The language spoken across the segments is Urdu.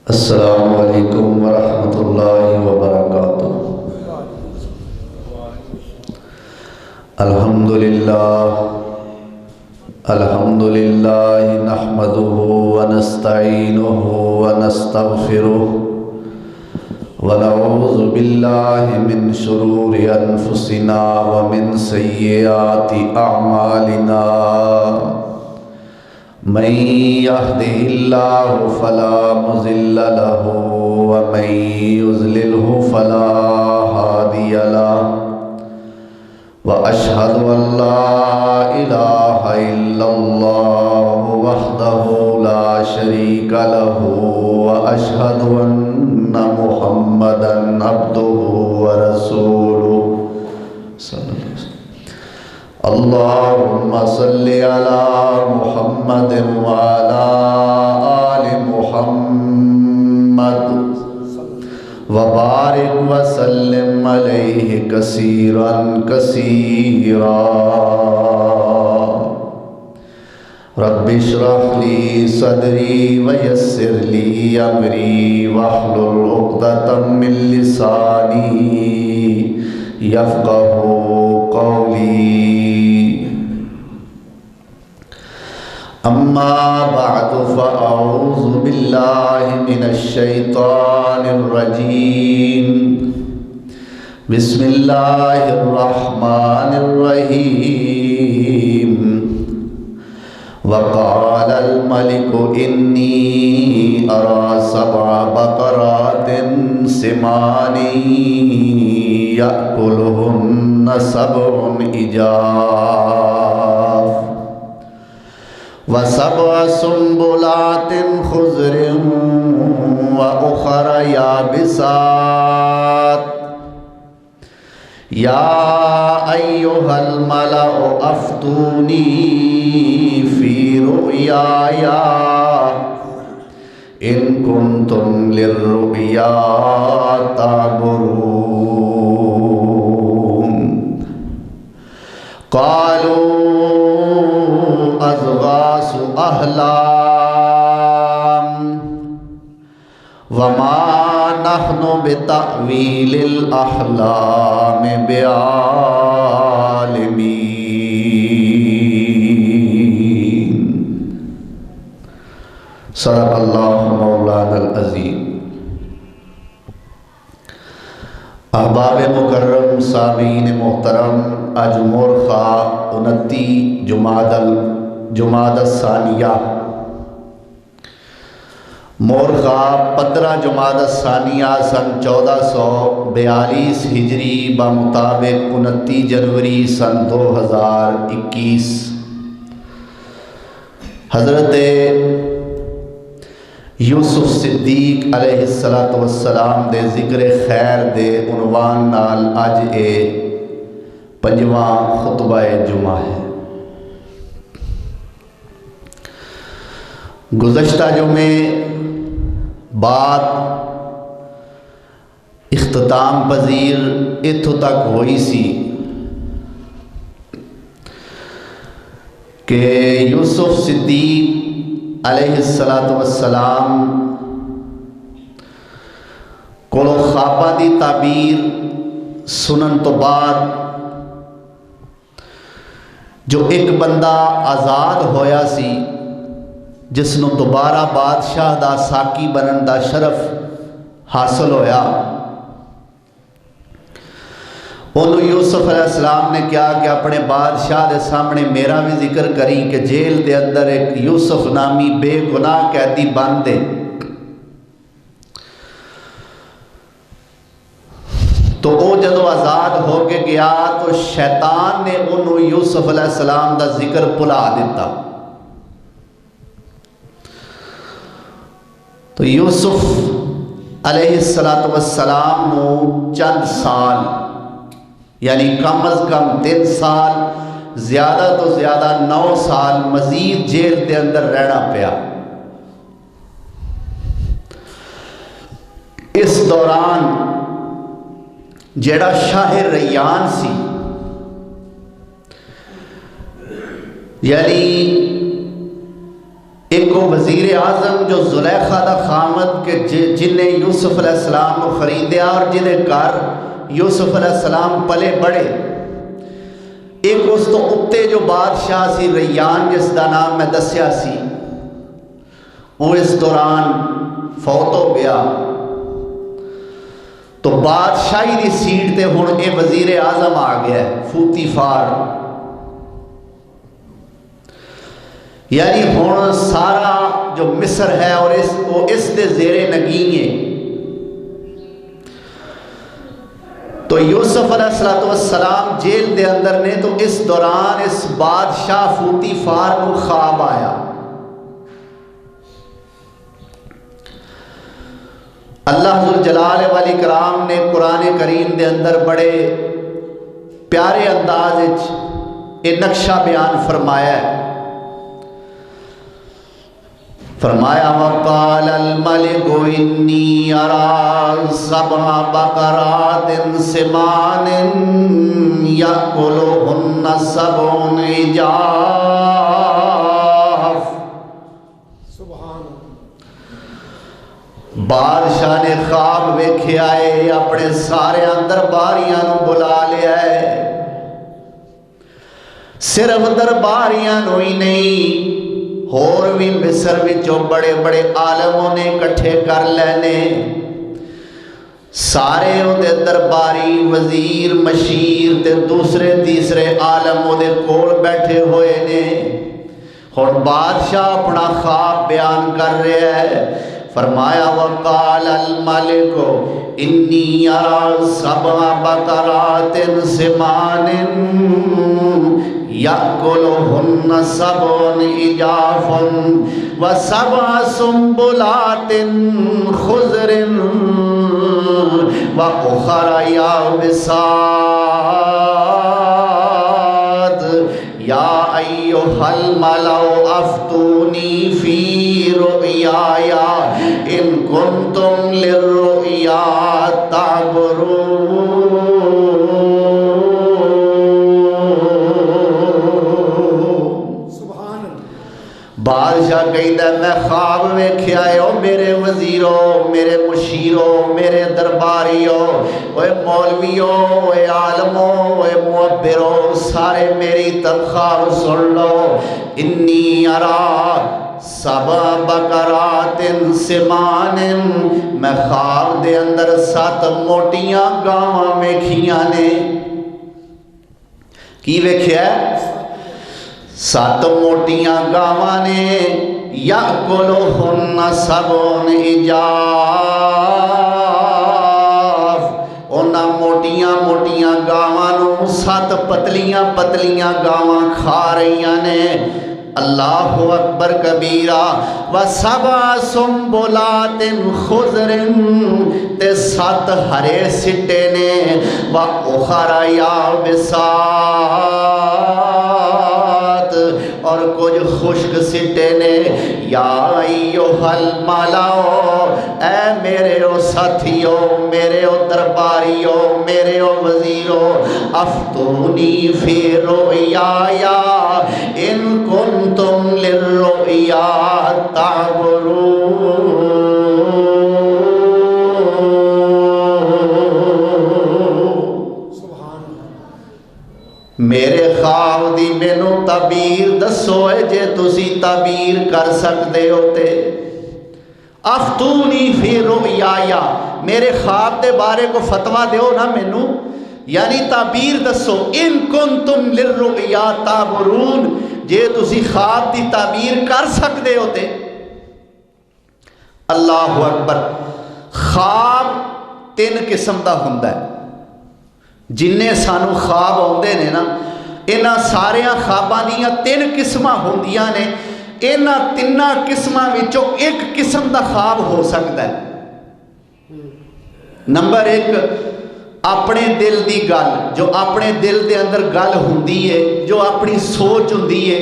السلام علیکم ورحمۃ اللہ وبرکاتہ۔ الحمد للہ نحمده ونستعینه ونستغفره ونعوذ باللہ من شرور انفسنا ومن سیئات اعمالنا، من يهده الله فلا مضل له ومن يضلله فلا هادي له، وأشهد أن لا إله إلا الله وحده لا شريك له، وأشهد أن محمدا عبده ورسوله صلى الله عليه وسلم۔ اللهم صل على محمد وعلى آل محمد وبارك وسلم عليه كثيرا كثيرا۔ رب اشرح لي صدري ويسر لي أمري واحلل عقدة من لساني يفقهوا قولي۔ اما بعد فاعوذ باللہ من الشیطان الرجیم، بسم اللہ الرحمن الرحیم۔ وقال الملك انی ارى 7 بقرات سمان یأکلہن 7 عجاف و7 سنبلات خضر وأخر یابسات، یا ایہا الملأ افتونی فی رؤیای ان کنتم للرؤیا تعبرون۔ قالوا اضغاث احلام وما نحن بتأویل الاحلام بعالمین۔ صدق اللہ مولانا العظیم۔ احباب مکرم، سامعین محترم، آج مورخہ 29 جمادی الثانیہ، مورخہ 15 جمادی الثانیہ سن 1442 ہجری بمطابق 29 جنوری سن 2021، حضرت یوسف صدیق علیہ السلام دے ذکر خیر دے عنوان نال اج اے 5واں خطبہ جمعہ ہے۔ گزشتہ جمعے بات اختتام پذیر اتھو تک ہوئی سی کہ یوسف صدیق علیہ السلام کو خوابہ دی تعبیر سنن تو بعد جو ایک بندہ آزاد ہویا سی، جس نو دوبارہ بادشاہ دا ساکی بنن دا شرف حاصل ہویا، انہوں یوسف علیہ السلام نے کیا کہ اپنے بادشاہ دے سامنے میرا بھی ذکر کری کہ جیل دے اندر ایک یوسف نامی بے گناہ قیدی بند دے۔ تو وہ جدو آزاد ہو کے گیا تو شیطان نے انہوں یوسف علیہ السلام دا ذکر بھلا دیتا۔ تو یوسف علیہ السلام نو چند سال، یعنی کم از کم 3 سال، زیادہ تو زیادہ 9 سال مزید جیل دے اندر رہنا پیا۔ اس دوران جیڑا شاہ ریان سی، یعنی ایک وہ وزیر اعظم جو زلیخا دا خامد کے جن نے یوسف علیہ السلام کو خریدیا اور جنہیں گھر یوسف علیہ السلام پلے بڑے، ایک اس تو اتے جو بادشاہ سی ریان جس دا نام میں دسیا سی، وہ اس دوران فوت ہو گیا، تو بادشاہی دی سیٹ تے ہن اے وزیر اعظم آ گیا ہے، فوتی فار، یعنی ہن سارا جو مصر ہے اور اس دے زیر نگین ہے۔ تو یوسف علیہ السلام جیل دے اندر نے، تو اس دوران اس بادشاہ فوتی فار کو خواب آیا، اللہ ذوالجلال والاکرام نے قرآن کریم دے اندر بڑے پیارے انداز یہ نقشہ بیان فرمایا ہے۔ فرمایا وَقَالَ الْمَلِكُ إِنِّي أَرَىٰ سَبْعَ بَقَرَاتٍ سِمَانٍ يَأْكُلُهُنَّ سَبْعٌ عِجَافٌ۔ بادشاہ نے خواب ویکھیا ہے، اپنے سارے درباریاں نو بلا لیا ہے، صرف درباریاں نو ہی نہیں، اور بھی مصر وچوں بڑے بڑے عالموں نے کٹھے کر لینے، سارے او دے درباری وزیر مشیر تے دوسرے تیسرے عالم او دے کول بیٹھے ہوئے نے۔ اور بادشاہ اپنا خواب بیان کر رہے ہیں، فرمایا وَقَالَ الْمَلِكُ إِنِّي أَرَىٰ سَبْعَ بَقَرَاتٍ سِمَانٍ يَأْكُلُهُنَّ سَبْعٌ عِجَافٌ وَسَبْعَ سُنبُلَاتٍ خُضْرٍ وَأُخَرَ يَابِسَاتٍ یا ایھا الملأ افتونی فی رؤیای ان کنتم للرؤیا تعبرون۔ بادشاہ کہتا ہے میں خواب ویکھیا ہے، او میرے وزیروں، میرے مشیروں، میرے درباریوں، اوے مولویوں، اوے عالموں، اوے معبروں، سارے میری تنخواہ سن لو۔ انی ارا سبع بقرات سمان، میں خواب دے اندر 7 موٹیاں گاواں ویکھیاں نے۔ کی ویکھیا ہے؟ 7 موٹیاں گاواں نے، یأکلہن سبع عجاف، انہاں موٹیاں موٹیاں گاواں نو 7 پتلیاں پتلیاں گاواں کھا رہیاں نے۔ اللہ اکبر کبیرہ۔ وَسَبْعَ سُنبُلَاتٍ خُضْرٍ، تے 7 ہرے سٹے نے، وَأُخَرَ یابسات، اور کچھ خشک سٹے نے۔ یا ایھا الملأ، اے میرے او ساتھیوں، میرے او درباریوں، میرے او وزیروں، افتونی فی رؤیای ان کنتم للرؤیا تعبرون۔ میرے خواب دی مینوں تعبیر دسو ہے، جے تسی تعبیر کر سکتے ہوتے۔ افتونی فی رؤیای، میرے خواب دے بارے کو فتویٰ دیو نا مینوں، یعنی تعبیر دسو۔ ان کنتم للرؤیا تعبرون، جے تسی خواب دی تعبیر کر سکتے ہوتے۔ اللہ اکبر۔ خواب 3 قسم دا ہوندا ہے۔ جنہیں سانو خواب آتے ہیں نا، انہاں ساریاں خواباں دیاں 3 قسماں ہوندیاں نے۔ انہاں 3 قسماں وچوں ایک قسم دا خواب ہو سکتا ہے۔ نمبر 1، اپنے دل دی گل، جو اپنے دل دے اندر گل ہوندی ہے، جو اپنی سوچ ہوندی ہے،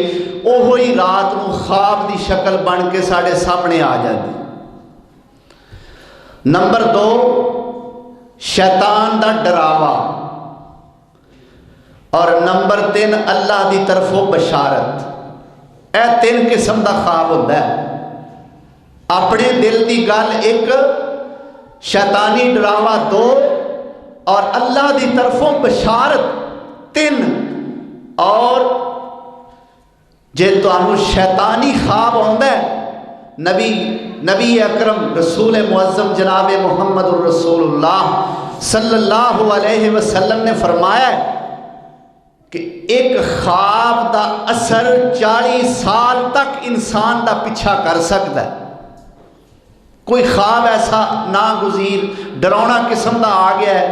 اوہی رات نو خواب دی شکل بن کے ساڑے سامنے آ جاتی۔ نمبر 2، شیطان دا ڈراوا، اور نمبر 3، اللہ دی طرفوں بشارت۔ اے 3 قسم دا خواب ہوتا ہے۔ اپنے دل دی گل ایک، شیطانی ڈراوا دو، اور اللہ دی طرفوں بشارت تین۔ اور جے تانوں شیطانی خواب آندا ہے، نبی اکرم رسول معظم جناب محمد الرسول اللہ صلی اللہ علیہ وسلم نے فرمایا ہے کہ ایک خواب دا اثر 40 سال تک انسان دا پیچھا کر سکتا ہے۔ کوئی خواب ایسا ناگزیر ڈراؤنا قسم دا آ گیا ہے،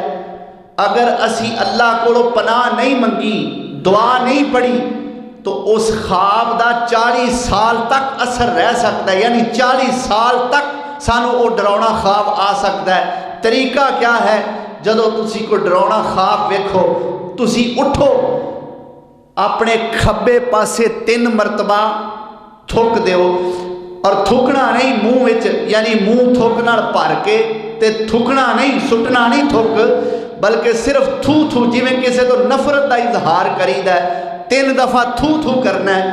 اگر اسی اللہ کو پناہ نہیں منگی، دعا نہیں پڑھی، تو اس خواب دا 40 سال تک اثر رہ سکتا ہے، یعنی 40 سال تک سانو وہ ڈراؤنا خواب آ سکتا ہے۔ طریقہ کیا ہے؟ جدو تسی کو ڈراؤنا خواب ویکھو، تسی اٹھو، اپنے کھبے پاسے 3 مرتبہ تھوک دیو، اور تھوکنا نہیں منہ وچ، یعنی منہ تھوک نال بھر کے تے تھوکنا نہیں، سٹنا نہیں تھوک، بلکہ صرف تھو تھو، جی میں کسی تو نفرت کا اظہار کریدا ہے، 3 دفعہ تھو تھو کرنا ہے،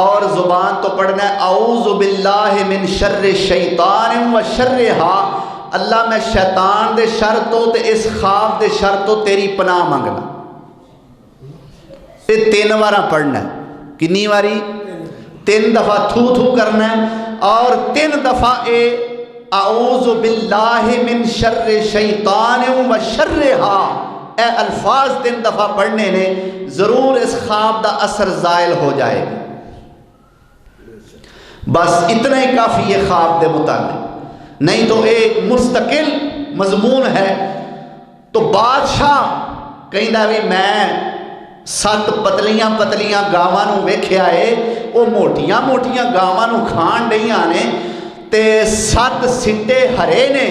اور زبان تو پڑھنا ہے اعوذ باللہ من شر الشیطان و شرہا، اللہ میں شیطان دے شر تو تے اس خواب دے شر تو تیری پناہ منگنا۔ یہ 3 بار پڑھنا ہے۔ کنی واری؟ 3 دفعہ تھو تھو کرنا ہے، اور 3 دفعہ اعوذ باللہ من شر الشیطان و شرہا، اے الفاظ 3 دفعہ پڑھنے نے ضرور اس خواب دا اثر زائل ہو جائے گا۔ بس اتنا ہی کافی ہے خواب دے متعلق، نہیں تو ایک مستقل مضمون ہے۔ تو بادشاہ کہندا بھی میں 7 پتلیاں پتلیاں گاواں نوں ویکھیا ہے، وہ موٹیاں موٹیاں گاواں نوں کھان ڈیاں نے، تے 7 سٹے ہرے نے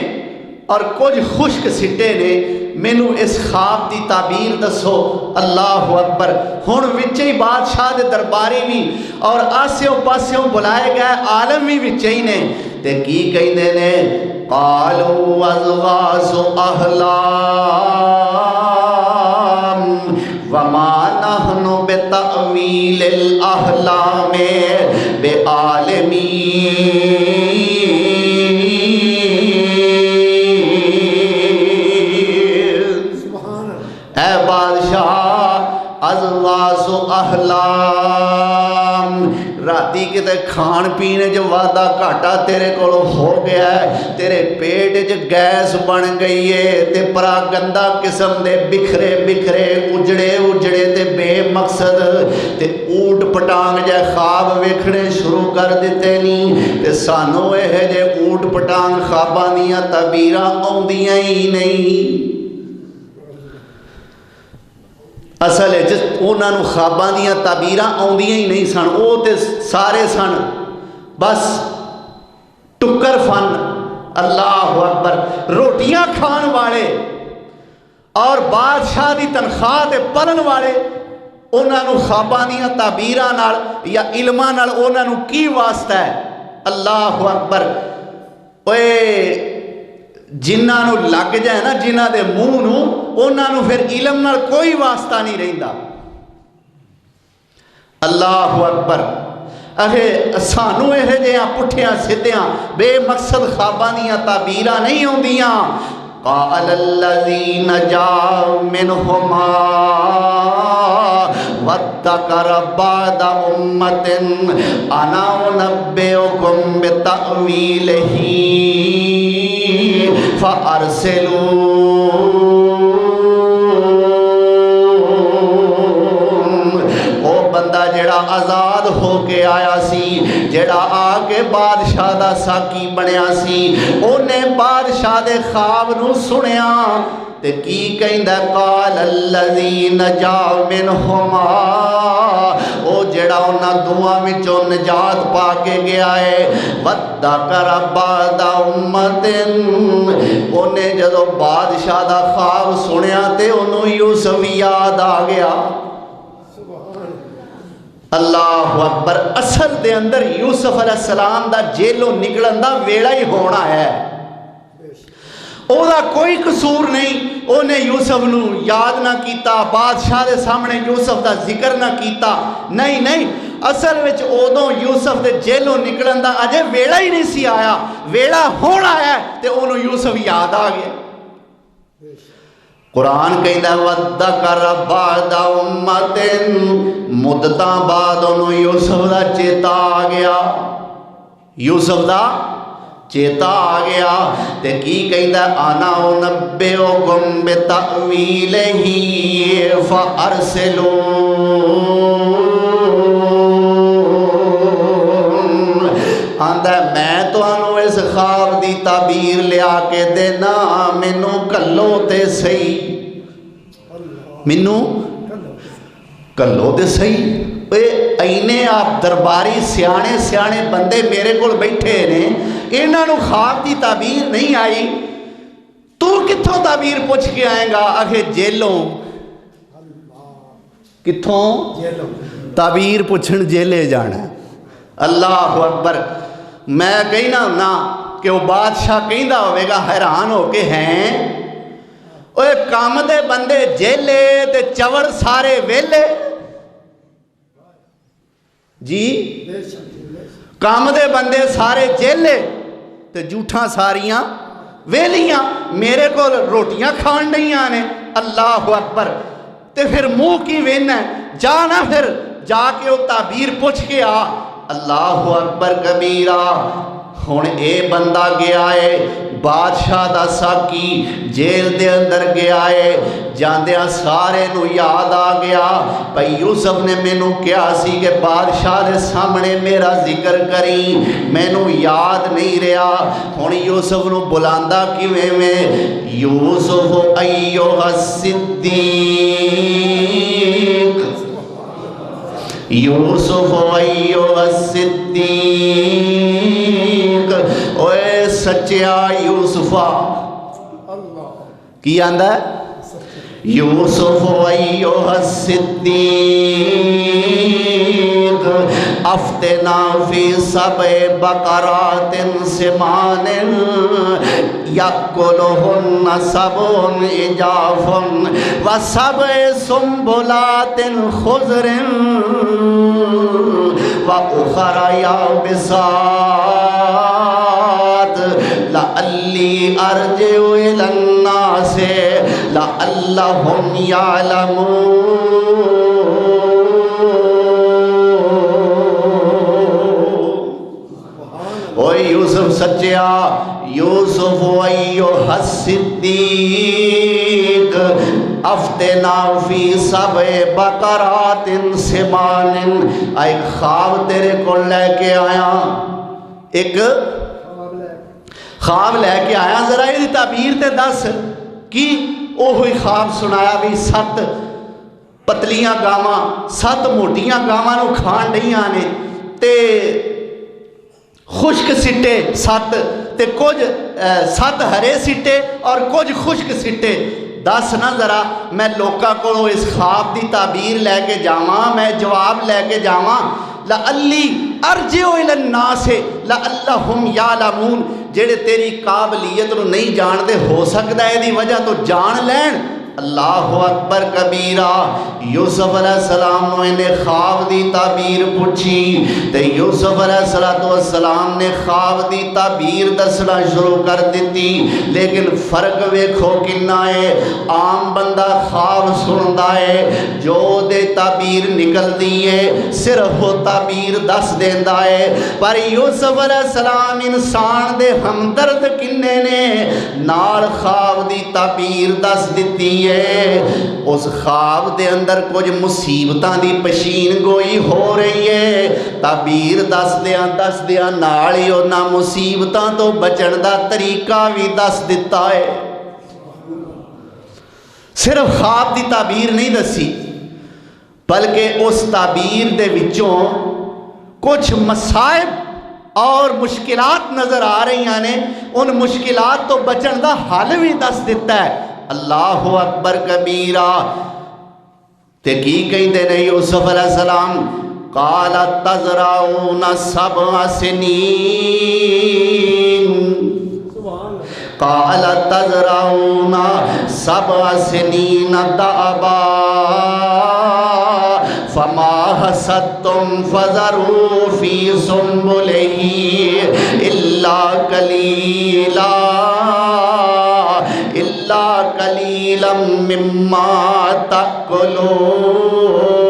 اور کچھ خشک سٹے نے، مینوں اس خواب دی تعبیر دسو۔ اللہ اکبر۔ ہن وچے ہی بادشاہ دے درباری بھی اور آسیوں پاسیوں بلائے گئے عالم بھی وچے ہی نے، تے کی کہندے نے؟ قالوا اضغاث احلام وما نحن بتأویل الاحلام بعالمین۔ اے بادشاہ، اضغاث احلام، راتی کتے کھان پینے جو وعدہ گھاٹا تیرے کو ہو گیا ہے، تیرے پیٹ جو گیس بن گئی ہے، تے پرا گندہ قسم دے بکھرے بکھرے اجڑے اجڑے تے بے مقصد تے اوٹ پٹانگ جے خواب ویکھنے شروع کر دیتے نہیں، تے سانو اے جے اوٹ پٹانگ خواباں دیاں تعبیراں آوندیاں ہی نہیں۔ اصل ہے جس انہاں نوں خواباں دیاں تعبیراں آوندیاں ہی نہیں سن، او تے سارے سن بس ٹکر فن۔ اللہ اکبر۔ روٹیاں کھان والے اور بادشاہ دی تنخواہ تے پلن والے، انہاں نوں خواباں دیاں تعبیراں نال یا علماں نال انہاں نوں کی واسطہ ہے؟ اللہ اکبر۔ اوے جنہاں نوں لگ جائے نا، جنہاں دے منہ نوں، انہاں نوں پھر علم نال کوئی واسطہ نہیں رہندا۔ اللہ اکبر۔ سانو یہ جہاں پٹھیاں سدھیاں بے مقصد خواباں دیاں تعبیراں نہیں ہوندیاں۔ قال الذی نجا منہما وادکر بعد امۃ انا انبئکم بتأویلہ فارسلون۔ او بندہ جڑا آزاد ہو کے آیا سی، جڑا آ کے بادشاہ دا ساکی بنیا سی، انہیں بادشاہ دے خواب نو سنیا تے کی کہندا؟ قال الذی نجا منہما، او جڑا انہاں دعا وچوں نجات پا کے گیا ہے، وذکر بعد امۃ، انہیں جدو بادشاہ دا خواب سنیا تے انہوں یوسف یاد آ گیا۔ اللہ اکبر۔ اصل دے اندر یوسف علیہ السلام دا جیلوں نکلن دا ویڑا ہی ہونا ہے، او دا کوئی قصور نہیں۔ انہیں یوسف نو یاد نہ کیتا، بادشاہ دے سامنے یوسف دا ذکر نہ کیتا، نہیں نہیں، اصل وچ ادوں یوسف دے جیلوں نکلن دا اجے ویلا ہی نہیں سی آیا، ویلا ہون آیا تے انہوں یوسف یاد آ گیا۔ قرآن کہندا وَذَّكَرَ بَعْدَ أُمَّةٍ، مدتاں بعد انہوں یوسف دا چیتا آ گیا، یوسف دا چیتا آ گیا تے کی کہندا انا انبئکم بتأویلہ فارسلون، آندا میں تانوں اس خواب دی تعبیر لیا کے دینا، مینوں کلو تے صحیح، مینوں کلو تے صحیح۔ اینے آپ درباری سیانے سیانے بندے میرے کول بیٹھے نے، انہاں نوں خواب دی تعبیر نہیں آئی، تو کتھوں تعبیر پوچھ کے آئیں گا؟ آخے جیلوں، کتھوں تعبیر پوچھن جیلے جانا ہے۔ اللہ اکبر۔ میں کہنا ہونا کہ وہ بادشاہ کہندا ہوئے گا حیران ہو کے ہیں، اوے کام دے بندے جیلے تے چور سارے ویلے، جی کام دے بندے سارے جیلے تے جھوٹاں ساریاں ویلیاں، میرے کو روٹیاں کھان نہیں آنے۔ اللہ اکبر۔ تے پھر منہ کی وینا ہے، جانا پھر جا کے وہ تعبیر پوچھ کے آ۔ اللہ اکبر کبیرہ۔ ہن اے بندہ گیا ہے بادشاہ دا ساکی، جیل دے اندر گیا ہے، جاندیاں سارے نو یاد آ گیا بھئی یوسف نے مینوں کیا سی کہ بادشاہ دے سامنے میرا ذکر کری، مینوں یاد نہیں رہا۔ ہن یوسف نو بلاندا کیویں میں؟ یوسف ایھا الصدیق، یوسف ایھا الصدیق، اوے سچیا یوسفہ، کی آندہ ہے؟ یوسف ایھا الصدیق افتنا فی سبع بقرات سمان یأکلہن سبع عجاف وسبع سنبلات خضر وأخر یابسات لعلی ارجع الی الناس لعلہم یعلمون۔ اوہ یوسف سچیا، یوسف ایھا الصدیق افتنا فی سبع بقرات سمان، ایک خواب تیرے کو لے کے آیا، ایک خواب لے کے آیا، ذرا یہ تعبیر تے دس کی؟ اوہی خواب سنایا بھی 7 پتلیاں گاواں 7 موٹیاں گاواں نو کھان نہیں آنے تے خشک سٹے 7 تے کچھ 7 ہرے سٹے اور کچھ خشک سٹے۔ دس نا ذرا میں لوکاں کو اس خواب دی تعبیر لے کے جاواں، میں جواب لے کے جاواں۔ لعلی ارجع الی الناس لعلہم یعلمون، جڑے تیری قابلیت نو نہیں جان دے ہو سکتا ہے دی وجہ تو جان لین۔ اللہ اکبر کبیرہ۔ یوسف علیہ السلام نے انہیں خواب دی تعبیر پوچھی تے یوسف علیہ السلام نے خواب دی تعبیر دسنا شروع کر دیتی، لیکن فرق ویکھو کنا ہے۔ عام بندہ خواب سندا ہے، جو دے تعبیر نکل دی ہے صرف وہ تعبیر دس دیندا ہے، پر یوسف علیہ السلام انسان دے ہمدرد کنے نے نال خواب دی تعبیر دس دیتی ہے۔ اس خواب دے اندر کچھ مصیبتاں دی پشین گوئی ہو رہی ہے، تعبیر دس دیاں نال ہی انہاں مصیبتاں تو بچن دا طریقہ بھی دس دیتا ہے۔ صرف خواب دی تعبیر نہیں دسی، بلکہ اس تعبیر دے وچوں کچھ مصائب اور مشکلات نظر آ رہی ہیں، ان مشکلات تو بچن دا حل بھی دس دیتا ہے۔ اللہ اکبر کبیرہ۔ تے کی کہندے نے یوسف علیہ السلام؟ قال تزرعون 7 سنین، قال تزرعون 7 سنین دأبا فما حصدتم فذروا فی سنبلہ الا قلیلا مما تأکلون۔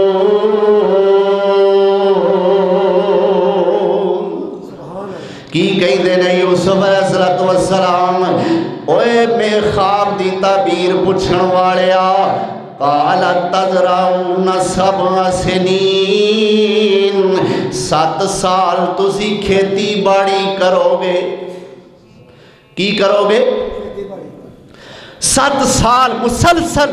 کی کہیں دینے یوسف علیہ السلام اوے میں خواب دی تعبیر پوچھن والیا قال تزرعون سبع سنین 7 سال تسی کھیتی باڑی کرو گے۔ کی کرو گے؟ 7 سال مسلسل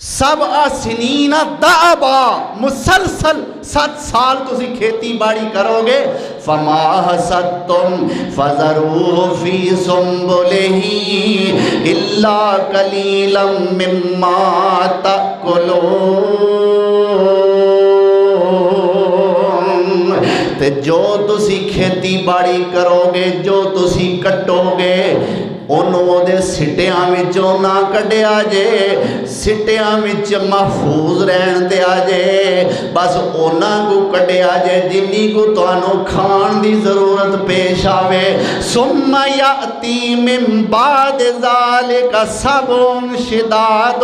7 سنین دعبا مسلسل 7 سال تسی کھیتی باڑی کرو گے۔ فما حصدتم فذروا فی سنبلہ الا قلیلا مما تأکلون۔ تے جو تسی کھیتی باڑی کرو گے، جو تسی کٹو گے، انہوں دے سٹیاں وچوں نہ کڈیا جے، سٹیاں وچ محفوظ رہن دیا جے، بس انہاں کو کڈیا جے جنہی کو تانوں کھان دی ضرورت پیش آوے۔ ثم یأتی من بعد ذالک سبع شداد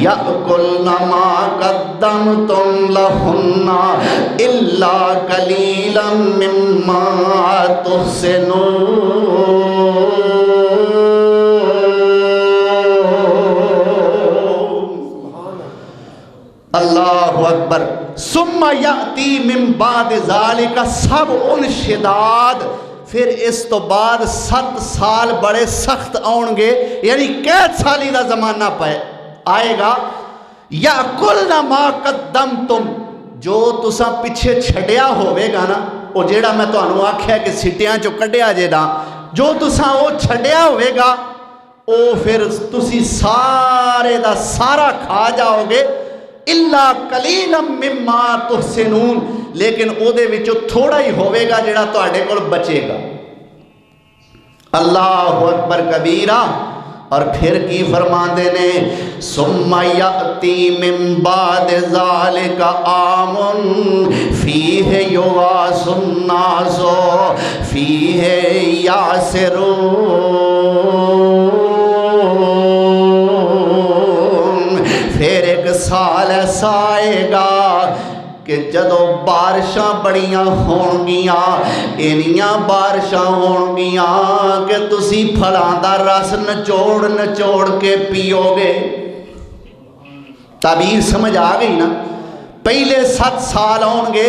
یأکلن ما قدمتم لہن الا قلیلا مما تحسنون۔ اللہ اکبر۔ ثم یأتی من بعد ذالک سبع شداد، پھر اس تو بعد 7 سال بڑے سخت آؤں گے، یعنی قید سالی دا زمانہ آئے گا۔ یأکلن ما قدمتم، جو تساں پیچھے چھڑیا ہوئے گا نا، وہ جیڑا میں تو انہوں آکھیا کہ سٹیاں جو کڈیا جے نا، جو تساں وہ چھڑیا ہوئے گا او پھر تسی سارے دا سارا کھا جاؤ گے۔ الا قلیلا مما تحسنون، لیکن او دے وچوں تھوڑا ہی ہوئے گا جیڑا تو آڑے کول بچے گا۔ اللہ اکبر کبیرہ۔ اور پھر کی فرمان دینے ثم یأتی من بعد ذالک عام فیہ یغاث الناس فیہ یعصرون۔ پھر ایک سال ایسا آئے گا کہ جدو بارشاں بڑیاں ہون گیاں، انیاں بارشاں ہون گیاں کہ تسی پھلاں دا رس نچوڑ نچوڑ کے پیو گے۔ تعبیر سمجھ آ گئی نا؟ پہلے 7 سال ہون گے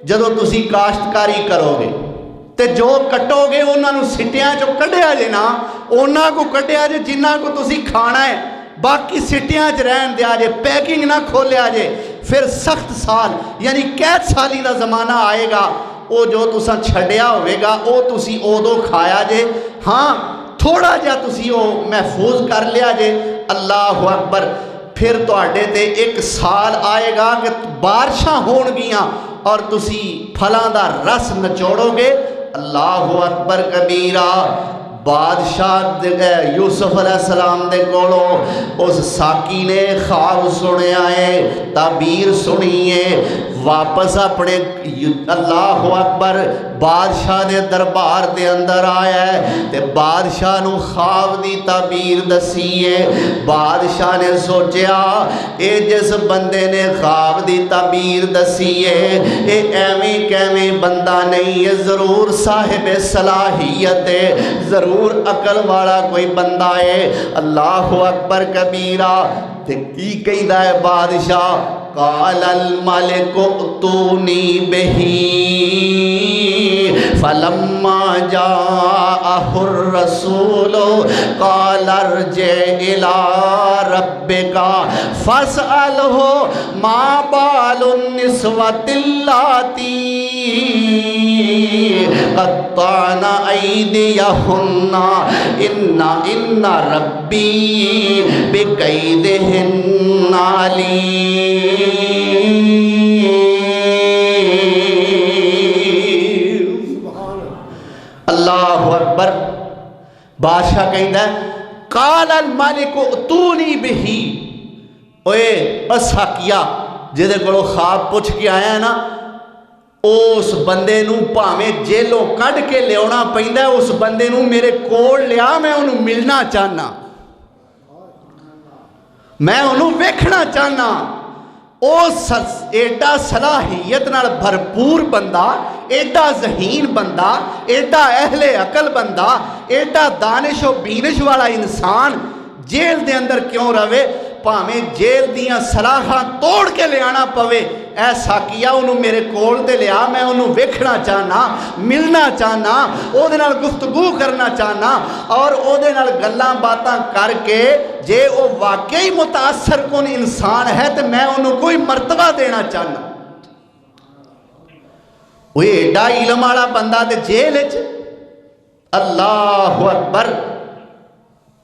جدو تسی کاشتکاری کرو گے، تے جو کٹو گے انہاں نو سٹیاں جو کڈیا جے نا، انہاں کو کڈیا جے جنہاں کو تسی کھانا ہے، باقی سٹیاں چ رہن دیا جے، پیکنگ نہ کھولیا جے۔ پھر سخت سال یعنی قید سالی دا زمانہ آئے گا، او جو تساں چھڑیا ہوئے گا او تسی اودو کھایا جے، ہاں تھوڑا جا تسی او محفوظ کر لیا جے۔ اللہ اکبر۔ پھر تو آڑے تے 1 سال آئے گا کہ بارشاں ہون گیاں اور تسی پھلاں دا رس نچوڑو گے۔ اللہ اکبر کبیرہ۔ بادشاہ یوسف علیہ السلام دے کولو اس ساکی نے خواب سنے آئے، تعبیر سنیے، واپس اپنے اللہ اکبر بادشاہ دے دربار دے اندر آیا ہے تے بادشاہ نو خواب دی تعبیر دسیے۔ بادشاہ نے سوچیا اے جس بندے نے خواب دی تعبیر دسیے اے ایویں کیویں بندہ نہیں ہے، ضرور صاحب صلاحیت ہے، ضرور عقل والا کوئی بندہ ہے۔ اللہ اکبر کبیرہ۔ تے کی کہندا ہے بادشاہ؟ قال الملک ائتونی بہی فلما جاءہ الرسول قال ارجع الى ربک فاسألہ ما بال النسوة اللاتی قطعن ایدیہن ان ربی بکیدہن علیم۔ اللہ اکبر۔ بادشاہ کہندا ہے قال الملک ائتونی بہی، اوے ساکیا جہدے کولوں خواب پوچھ کے آیا ہے نا، اس بندے نو بھاویں جیلوں کڈ کے لیا پیندا ہے، اس بندے نو میرے کول لیا، میں انہوں ملنا چاہنا، میں انہوں ویکھنا چاہنا۔ ایڈا صلاحیت نال بھرپور بندہ، ایڈا ذہین بندہ، ایڈا اہل عقل بندہ، ایڈا دانش و بینش والا انسان جیل دے اندر کیوں رہے؟ پاویں جیل دیاں سلاخاں توڑ کے لے آنا پوے، اے ساکیا انہوں میرے کول تے لیا، میں انہوں ویکھنا چاہنا، ملنا چاہنا، او دے نال گفتگو کرنا چاہنا، اور او دے نال گلاں باتاں کر کے جے او واقعی متاثر کن انسان ہے تو میں انہوں کوئی مرتبہ دینا چاہنا۔ وہ ایڈا علم والا بندہ تے جیل وچ، اللہ اکبر۔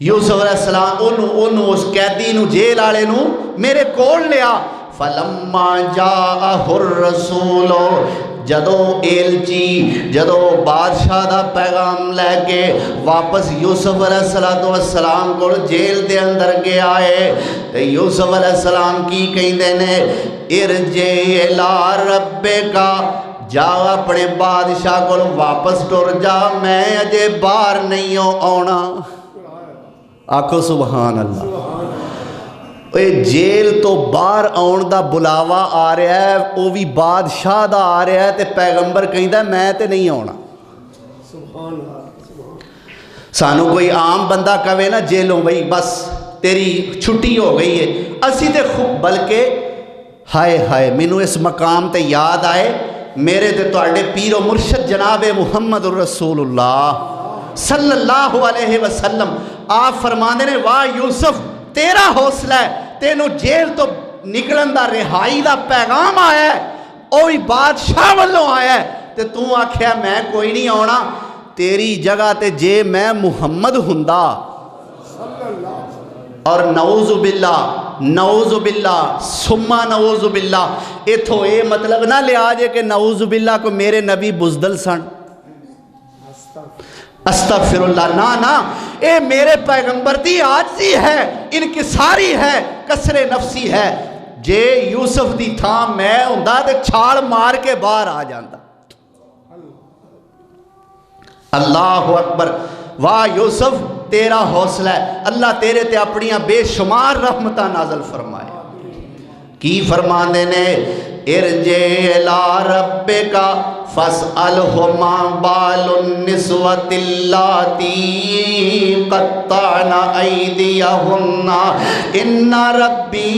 یوسف علیہ السلام انہوں اس قیدی نو جیل والے نو میرے کول لیا۔ فلما جاءہ الرسول، جدو ایلچی، جدو بادشاہ دا پیغام لے کے واپس یوسف علیہ السلام کو جیل دے اندر کے آئے، تو یوسف علیہ السلام کی کہیں دینے ارجع الی ربک، جا اپنے بادشاہ کو واپس ٹر جا، میں اجے باہر نہیں آنا۔ آکھو سبحان اللہ۔ جیل تو باہر آن دا بلاوا آ رہا ہے، وہ بھی بادشاہ دا آ رہا ہے، تے پیغمبر کہیں دا میں تے نہیں آنا۔ سانو کوئی عام بندہ کہے نا جیلوں بھئی بس تیری چھٹی ہو گئی ہے، اسی تے خوب، بلکہ ہائے ہائے مینوں اس مقام تے یاد آئے میرے تے تواڈے پیر و مرشد جناب محمد الرسول اللہ صلی اللہ علیہ وسلم، آپ فرماندے نے واہ یوسف تیرا حوصلہ ہے، تینوں جیل تو نکلن دا رہائی دا پیغام آیا ہے، اوہی بادشاہ والوں آیا ہے، تے تو آکھیا میں کوئی نہیں آنا۔ تیری جگہ تے جے میں محمد ہوندا، اور نعوذ باللہ سما نعوذ باللہ، ایتھو اے مطلب نہ لیا جے کہ نعوذ باللہ کو میرے نبی بزدل سن، استغفر اللہ، نا اے میرے پیغمبر دی عاجزی ہے، انکساری ہے، کسر نفسی ہے۔ جے یوسف دی تھا میں ہوندا تے چھال مار کے باہر آ جاندا۔ اللہ اکبر، واہ یوسف تیرا حوصلہ ہے، اللہ تیرے تے اپنیاں بے شمار رحمتہ نازل فرمائے۔ کی فرماندے نے ارجع الی ربک فاسألہ ما بال النسوۃ اللاتی قطعن ایدیہن ان ربی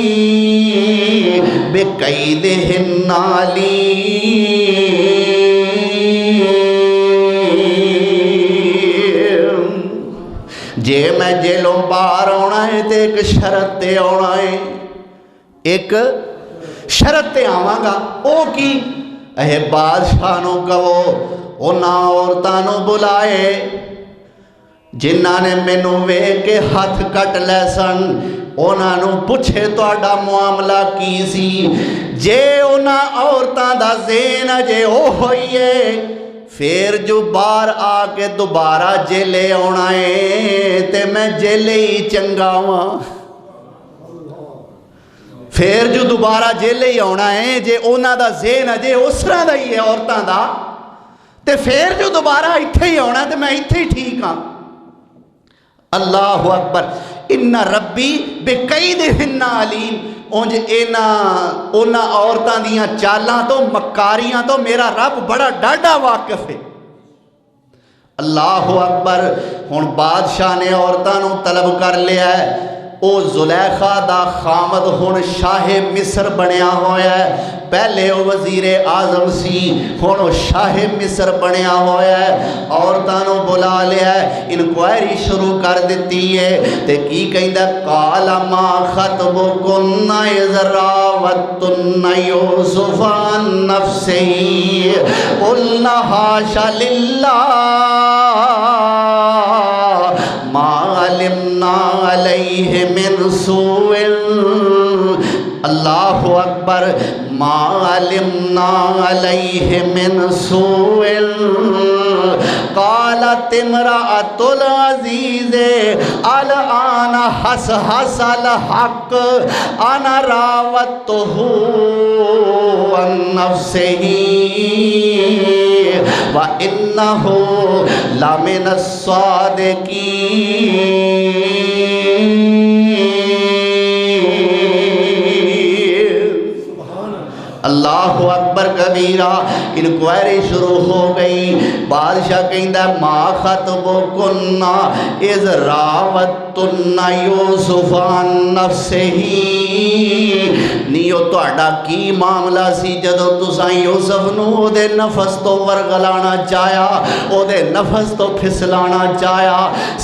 بکیدہن علیم۔ جے میں جیلوں باہر آنا ہے تو ایک شرط تے آنا ہے، ایک شرط تے آواں گا، او کی اے بادشاہ نو کہو انہاں عورتاں نو بلائے جنہاں نے مینوں ویکھ کے ہاتھ کٹ لے سن، انہاں نو پوچھے تہاڈا معاملہ کی سی، جے انہاں عورتاں دا ذہن اجے او ہوئیے پھر جو باہر آ کے دوبارہ جیلے آنا ہے تے میں جیلے ہی چنگا ہوں، پھر جو دوبارہ جیلے ہی آنا ہے جے اونا دا ذہن اجے اس طرح دا ہی ہے عورتاں دا، تے پھر جو دوبارہ اتھے ہی آنا تے میں اتھے ہی ٹھیک ہاں۔ اللہ اکبر، ان ربی بکیدہن علیم، اونج اونا عورتاں دیاں چالاں تو مکاریاں تو میرا رب بڑا ڈاڈا واقف ہے۔ اللہ اکبر، ہن بادشاہ نے عورتاں نو طلب کر لیا ہے، او زلیخا دا خامد ہن شاہ مصر بنیا ہویا ہے، پہلے او وزیر اعظم سی ہن او شاہ مصر بنیا ہویا ہے، عورتاں نو بلا لیا ہے، انکوائری شروع کر دیتی ہے، تے کی کہندا قال ما خطبکن اذ راوتن یوسف عن نفسہ قلنا حاشا للہ ما علمنا علیہ من سوء، اللہ اکبر، ما علمنا علیہ من سوء، قال قالت امرأۃ العزیز الآن حصحص الحق انا راودتہ عن نفسہ وإنہ لمن الصادقین۔ اللہ اکبر کبیرہ۔ انکوائری شروع ہو گئی۔ بادشاہ کہندہ ما خطبکنا اذ راوتن یوسف عن نفسہ، نیو تہاڈا کی معاملہ سی جدو تساں یوسف نو او دے نفس تو ورگلانا چاہیا، او دے نفس تو پھسلانا چاہیا۔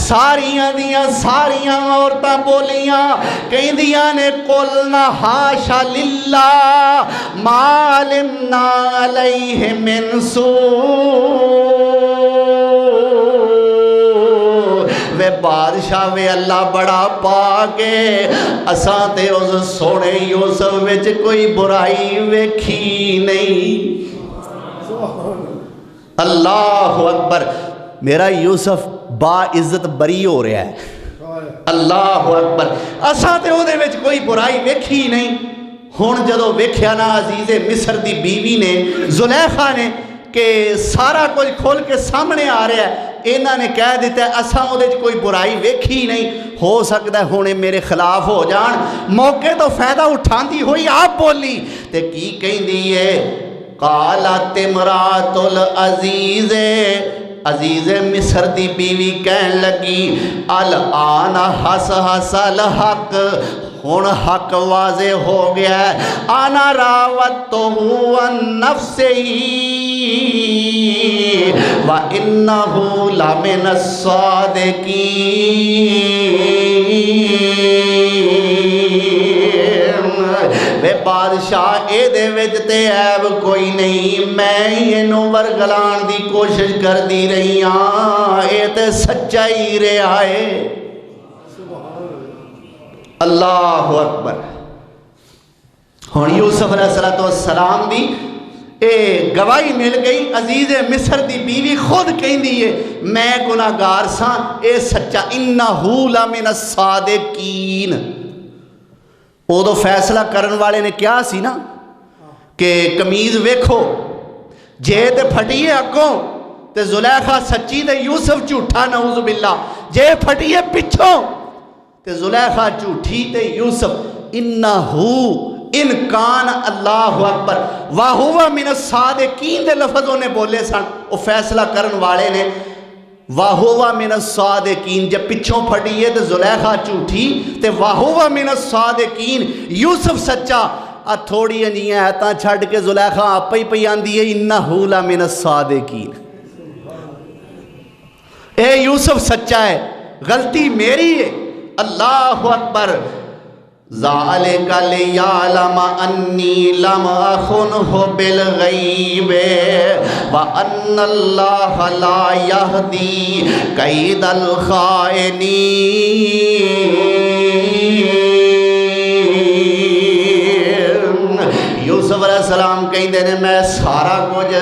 ساریاں دیاں ساریاں عورتاں بولیاں کہندیاں نے قلنا حاشا للہ ما علمنا علیہ من سوء، وے بادشاہ وے اللہ بڑا پاکے، اساں تے اس سونے یوسف وچ کوئی برائی ویکھی نہیں۔ اللہ اکبر۔ میرا یوسف با عزت بری ہو رہا ہے۔ اللہ اکبر۔ اساں تے او دے وچ کوئی برائی ویکھی نہیں۔ ہن جدو ویکھیا نا عزیز مصر دی بیوی نے، زلیخا نے، کہ سارا کچھ کھول کے سامنے آ رہا ہے، انہاں نے کہہ دیتا ہے اساں او دے کوئی برائی ویکھی نہیں، ہو سکتا ہے ہونے میرے خلاف ہو جان۔ موقع تو فائدہ اٹھان دی ہوئی آپ بولی تے کی کہیں دیئے قالت امرأۃ العزیز، عزیز مصر دی بیوی کہن لگی الآن حصحص الحق، ہن حق واضح ہو گیا ہے، انا راودتہ عن نفسہ وانہ لمن الصادقین۔ وے بادشاہ اے دے وچ تے عیب کوئی نہیں، میں اینو ورگلان دی کوشش کر دی رہی ہاں، اے تے سچائی رہا ہے۔ اللہ اکبر۔ ہن یوسف علیہ السلام دی اے گواہی مل گئی۔ عزیز مصر دی بیوی خود کہندی ہے میں گناہگار ساں، اے سچا، انہ لمن الصادقین۔ او دو فیصلہ کرن والے نے کیا سی نا کہ قمیض ویکھو، جے تے پھٹیے اگوں تے زلیخا سچی تے یوسف جھوٹا، نعوذ باللہ، جے پھٹیے پچھوں تے زلیخا جھوٹی تے یوسف۔ انہو انکان، اللہ اکبر، وَهُوَ مِنَ الصَّادِقِينَ دے لفظوں نے بولے سن وہ فیصلہ کرن والے نے، وَهُوَ مِنَ الصَّادِقِينَ۔ جب پچھوں پھٹیے تے زلیخا جھوٹی تے وَهُوَ مِنَ الصَّادِقِينَ، یوسف سچا۔ تھوڑی انجیاں ایتاں چھڑ کے زلیخا آپ ہی پہ آندی ہے انہو لمن الصادقین۔ اے یوسف سچا ہے، غلطی میری ہے۔ اللہ اکبر۔ ذالک لیعلم انی لم اخنہ بالغیب وان اللہ لا یہدی کید الخائنین۔ یوسف علیہ السلام کہیں دینے میں سارا کچھ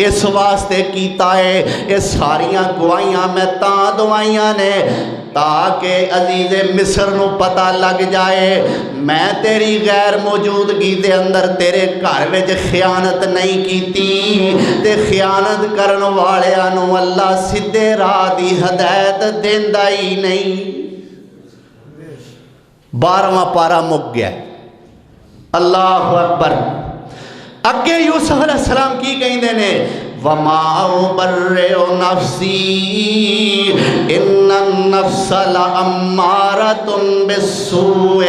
اس واسطے کیتا ہے، یہ ساریاں گوائیاں میں تاں دوائیاں نے تاکہ عزیز مصر نو پتہ لگ جائے میں تیری غیر موجودگی دے اندر تیرے گھر وچ خیانت نہیں کیتی، تے خیانت کرن والیاں نو اللہ سیدھے راہ دی ہدایت دیندا ہی نہیں۔ 12واں پارا مک گیا۔ اللہ اکبر۔ اگے یوسف علیہ السلام کی کہیں دینے وَمَا أُبَرِّئُ نَفْسِي إِنَّ النَّفْسَ لَأَمَّارَةٌ بِالسُّوءِ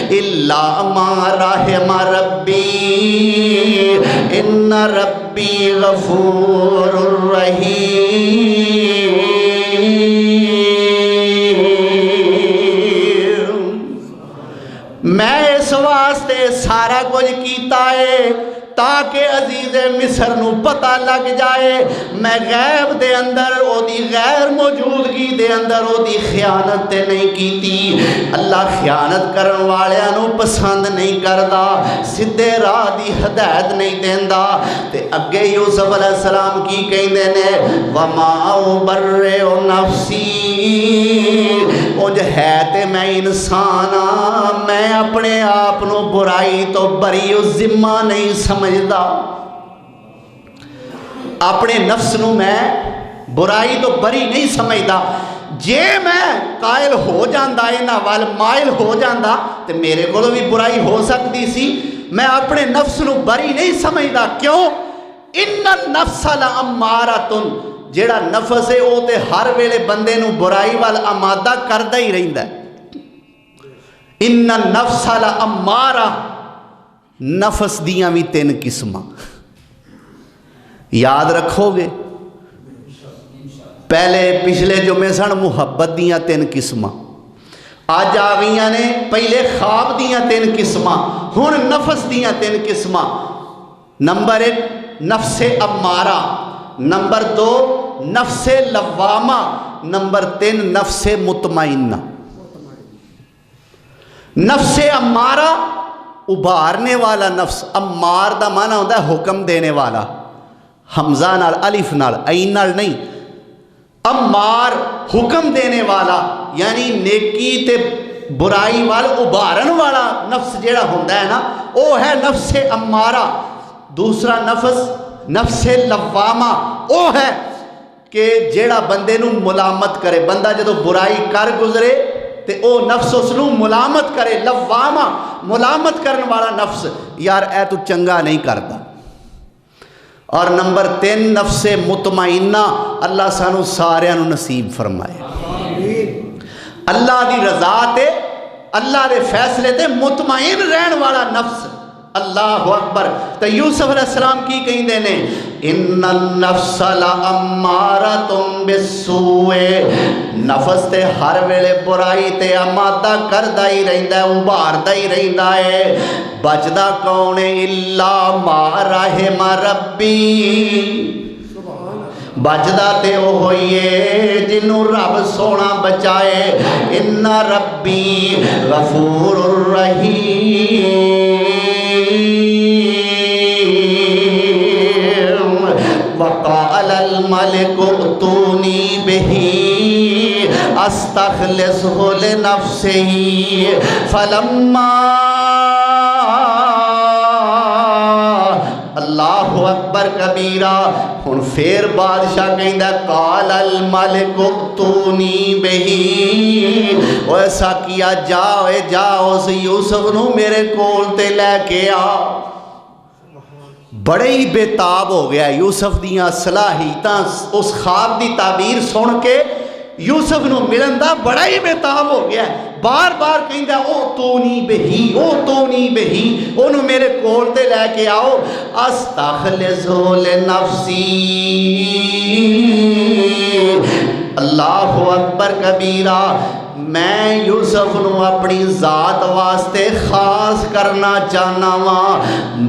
إِلَّا مَا رَحِمَ رَبِّي إِنَّ رَبِّي غَفُورٌ رَحِيمٌ۔ میں اس واسطے سارا کچھ کیتا ہے تاکہ عزیز مصر نو پتہ لگ جائے میں غیب دے اندر او دی غیر موجودگی دے اندر او دی خیانت تے نہیں کیتی۔ اللہ خیانت کرن والیاں نو پسند نہیں کردا، سدھے راہ دی ہدایت نہیں دیندا۔ تے اگے یوسف علیہ السلام کی کہندے نے وما ابرئ نفسی، اونج ہے تے میں انسان ہاں، میں اپنے آپ نو برائی تو بری و ذمہ نہیں سمجھدا، اپنے نفس نو میں برائی تو بری نہیں سمجھدا۔ جے میں قائل ہو جاندہ انہاں وال مائل ہو جاندہ تے میرے کو بھی برائی ہو سکتی سی، میں اپنے نفس نو بری نہیں سمجھدا۔ کیوں؟ ان النفس لامارۃ، جیڑا نفس ہے وہ تے ہر ویلے بندے نو برائی وال آمادہ کردہ ہی رہندا ہے۔ ان النفس لامارہ، نفس دیاں بھی 3 قسمہ یاد رکھو گے؟ پہلے پچھلے جمعے سن محبت دیاں 3 قسمہ، آج آ گئیاں نے پہلے خواب دیاں 3 قسمہ، ہن نفس دیاں 3 قسمہ۔ نمبر 1 نفس امارہ، نمبر 2 نفس لوامہ، نمبر 3 نفس مطمئنہ۔ نفس امارہ ابھارنے والا نفس، امار دا معنی ہوتا ہے حکم دینے والا، حمزہ نال الف نال عین نال نہیں، امار حکم دینے والا، یعنی نیکی تے برائی وال ابھارن والا نفس جیڑا ہوتا ہے نا وہ ہے نفس امارہ۔ دوسرا نفس نفس لوامہ، وہ ہے کہ جیڑا بندے نو ملامت کرے، بندہ جدو برائی کر گزرے تے او نفس اس نو ملامت کرے، لوامہ ملامت کرن والا نفس، یار اے تو چنگا نہیں کردا۔ اور نمبر 3 نفس مطمئنہ، اللہ سانو سارے نو نصیب فرمائے۔ اللہ دی رضا تے اللہ دے فیصلے تے مطمئن رہن والا نفس۔ اللہ اکبر۔ تو یوسف علیہ السلام کی کہیں دینے ان النفس لامارۃ بالسوء، نفس تے ہر ویلے برائی تے آمادہ کردہ ہی رہندا ہے، ابھاردا ہی رہندا ہے۔ بچدا کون الا ما رحم ربی، بچدا تے وہ ہوئیے جنہوں رب سونا بچائے۔ ان ربی غفور الرحیم، وقال الملك ائتوني به استخلصه لنفسه فلما، اللہ اکبر کبیرہ۔ ہن پھر بادشاہ کہندا قال الملك ائتوني به، او ایسا کیا جا اس یوسف نو میرے کول تے لے کے آ۔ بڑے ہی بے تاب ہو گیا یوسف دیاں صلاحیتاں، اس خواب دی تعبیر سن کے یوسف نو ملن دا بڑا ہی بے تاب ہو گیا، بار بار کہندا او تونی بہی، او تونی بہی، انہوں میرے کول تے لے کے آؤ۔ استخلصہ لنفسی، اللہ اکبر کبیرہ۔ میں یوسف نو اپنی ذات واسطے خاص کرنا چاہنا وا،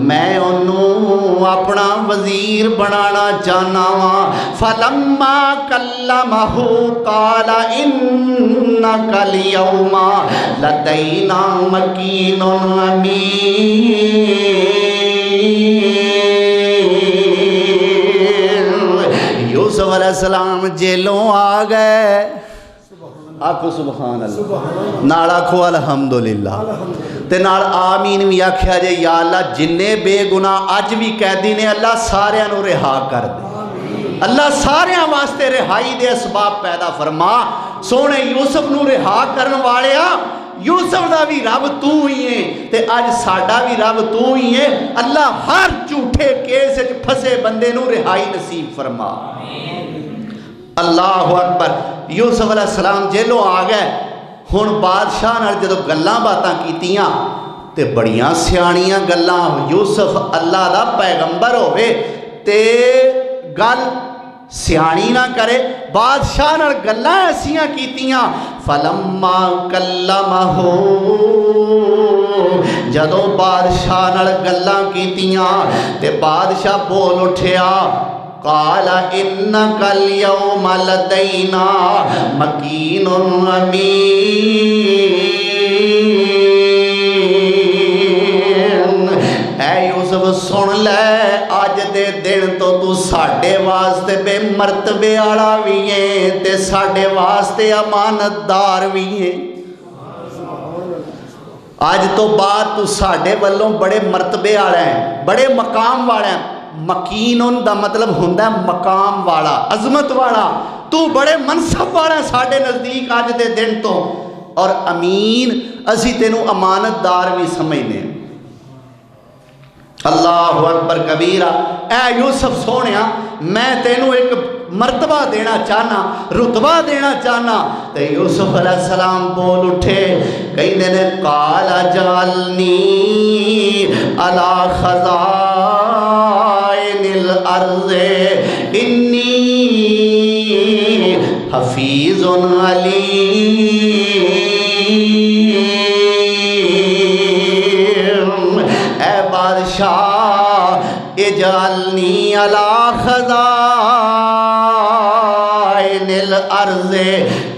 میں انہوں اپنا وزیر بنانا چاہنا وا۔ فلما کلمہ قال انک اليوم لدینا مکین امین، یوسف علیہ السلام جیلوں آ گئے۔ آکھو سبحان اللہ، نال آکھو الحمدللہ، تے نال آمین بھی آکھیا جے یا اللہ جننے بے گناہ اج بھی قیدی نے اللہ سارے نو رہا کر دے، اللہ سارے واسطے رہائی دے اسباب پیدا فرما۔ سونے یوسف نو رہا کرن والیا، یوسف دا بھی رب تو ہی ہے تے اج ساڈا بھی رب تو ہی ہے۔ اللہ ہر جھوٹے کیس وچ پھسے بندے نو رہائی نصیب فرما۔ اللہ اکبر۔ یوسف علیہ السلام جیلوں آ گئے، ہن بادشاہ نال جدو گلاں باتاں کیتیاں تے بڑیاں سیاںیاں گلاں، یوسف اللہ دا پیغمبر ہوئے تے گل سیانی نہ کرے، بادشاہ نال گلاں ایسیاں کیتیاں۔ فلما کلمہ، جدوں بادشاہ نال گلاں کیتیاں تے بادشاہ بول اٹھیا قال انک اليوم لدینا مکین امین۔ اے یوسف سن لے اج دے دن تو ساڈے واسطے بے مرتبے والا وی ہے تے ساڈے واسطے امانت دار وی ہے۔ آج تو بعد تو ساڈے والوں بڑے مرتبے والا ہے، بڑے مقام والا ہے۔ مکین دا مطلب ہوندا ہے مقام والا، عظمت والا، تو بڑے منصب والا ہے ساڈے نزدیک آج دے دن تو، اور امین اسی تینوں امانت دار بھی سمجھنے ہیں۔ اللہ اکبر کبیرہ۔ اے یوسف سونیا میں تینوں ایک مرتبہ دینا چاہنا، رتبہ دینا چاہنا۔ تے یوسف علیہ السلام بول اٹھے کہندے نے قال اجعلنی علی خزائن الارض انی حفیظ علیم۔ اے بادشاہ اجعلنی علی خزائن الارض،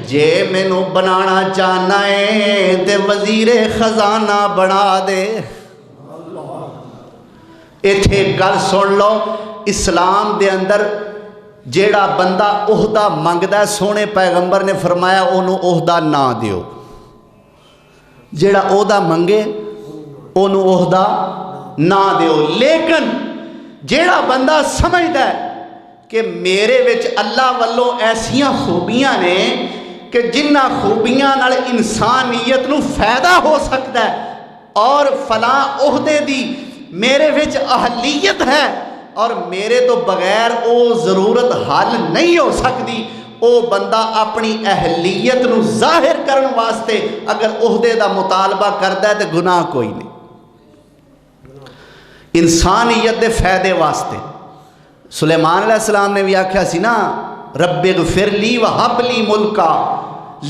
جے مینوں بنانا چاہنا ہے تے وزیر خزانہ بنا دے۔ ایتھے گل سن لو، اسلام دے اندر جیڑا بندہ عہدہ منگدا ہے سونے پیغمبر نے فرمایا اونوں عہدہ نہ دیو۔ جیڑا عہدہ منگے اونوں عہدہ نہ دیو، لیکن جیڑا بندہ سمجھدا ہے کہ میرے وچ اللہ والوں ایسیاں خوبیاں نے کہ جنہ خوبیاں نال انسانیت نو فائدہ ہو سکتا ہے اور فلاں عہدے دی میرے وچ اہلیت ہے اور میرے تو بغیر او ضرورت حل نہیں ہو سکتی، او بندہ اپنی اہلیت نو ظاہر کرن واسطے اگر عہدے دا مطالبہ کردا ہے تو گناہ کوئی نہیں۔ انسانیت دے فائدے واسطے سلیمان علیہ السلام نے بھی آکھیا سی نا رب اغفر لی وہب لی ملکا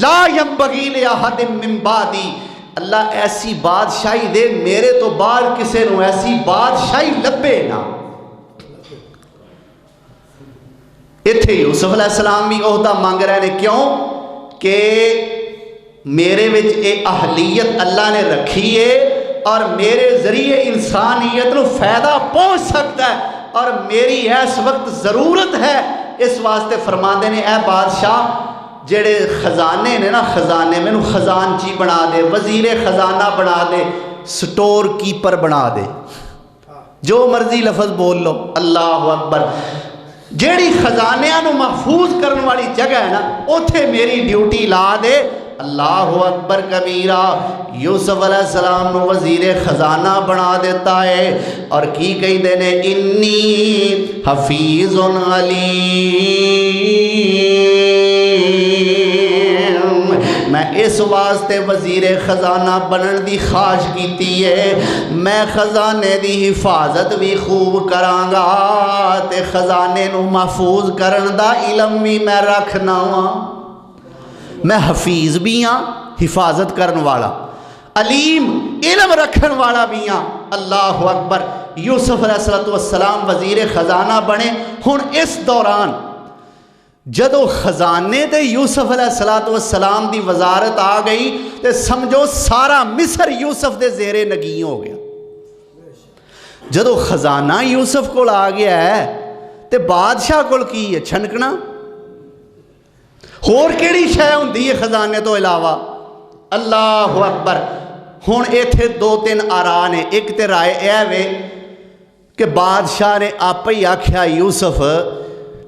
لا ینبغی لأحد من بعدی، اللہ ایسی بادشاہی دے میرے تو بعد کسے نو ایسی بادشاہی لبے نا۔ اتھے یوسف علیہ السلام بھی عہدہ مانگ رہے ہیں، کیوں کہ میرے وچ اے اہلیت اللہ نے رکھی ہے اور میرے ذریعے انسانیت نو فائدہ پہنچ سکتا ہے اور میری اس وقت ضرورت ہے، اس واسطے فرماندے نے اے بادشاہ جڑے خزانے نے نا خزانے میں نو خزانچی بنا دے، وزیر خزانہ بنا دے، سٹور کیپر بنا دے، جو مرضی لفظ بول لو، اللہ اکبر۔ جیڑی خزانیاں نو محفوظ کرن والی جگہ ہے نا اوتھے میری ڈیوٹی لا دے، اللہ اکبر کبیرہ۔ یوسف علیہ السلام نو وزیر خزانہ بنا دیتا ہے اور کی کہیں دینے انی حفیظ علیم، میں اس واسطے وزیر خزانہ بنن دی خواہش کیتی ہے، میں خزانے دی حفاظت بھی خوب کرانگا تے خزانے نو محفوظ کرن دا علم بھی میں رکھنا ہوں، میں حفیظ بھی ہاں حفاظت کرن والا، علیم علم رکھن والا بھی ہاں۔ اللہ اکبر۔ یوسف علیہ السلام وزیر خزانہ بنے۔ ہن اس دوران جدو خزانے دے یوسف علیہ السلام دی وزارت آ گئی تے سمجھو سارا مصر یوسف دے زیر نگی ہو گیا۔ جدو خزانہ یوسف کو آ گیا ہے تے بادشاہ کو کی ہے چھنکنا، ہور کیڑی شے ہوندی ہے خزانے تو علاوہ؟ اللہ اکبر۔ ہن ایتھے دو تین آراء نے، ایک تے رائے اے وے کہ بادشاہ نے آپ ہی آکھیا یوسف